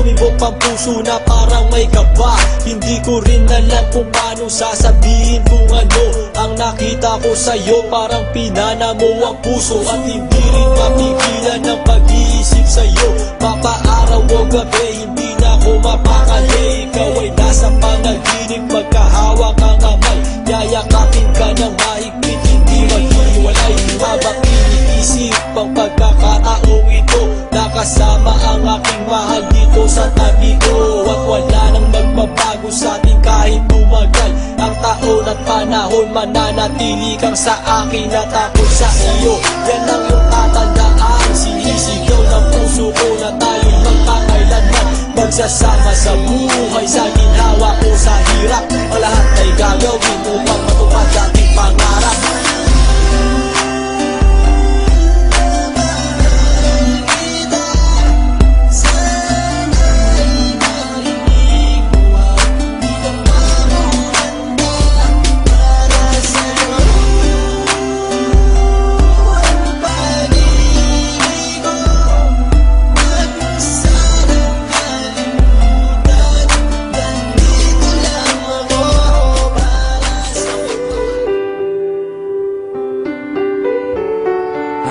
Sumibok ang puso na parang may kaba. Hindi ko rin alam kung paano sasabihin kung ano ang nakita ko sa'yo. Parang pinana mo ang puso at hindi rin mapigilan ang pag-iisip sa'yo. Papaaraw o gabi, hindi na ako mapakali. Ikaw ay nasa panaginip, magkahawak ang kamay. Yayakapin ka ng mahigpit, hindi maghiwalay. Habang iniisip ang pagkakataong ito, nakasama ang aking mahal dito sa tabi ko. At wala nang magbabago sa atin kahit tumagal ang taon at panahon. Mananatili kang sa akin at ako sa iyo. Yan ang iyong tatandaan. Sinisigaw ng puso ko na tayo'y magkakailanman magsasama sa buhay, sa ginhawa o sa hirap. Ang lahat ay gagawin upang matupad ating pangarap.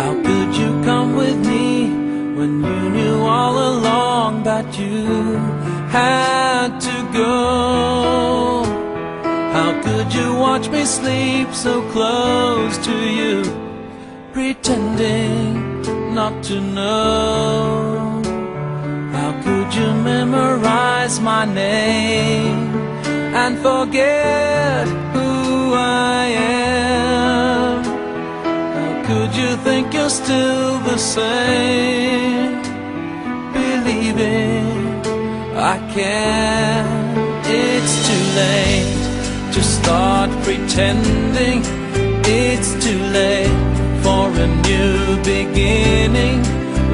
How could you come with me when you knew all along that you had to go? How could you watch me sleep so close to you, pretending not to know? How could you memorize my name and forget who I am? Could you think you're still the same, believing I can't? It's too late to start pretending. It's too late for a new beginning.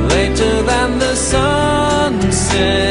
Later than the sun sets.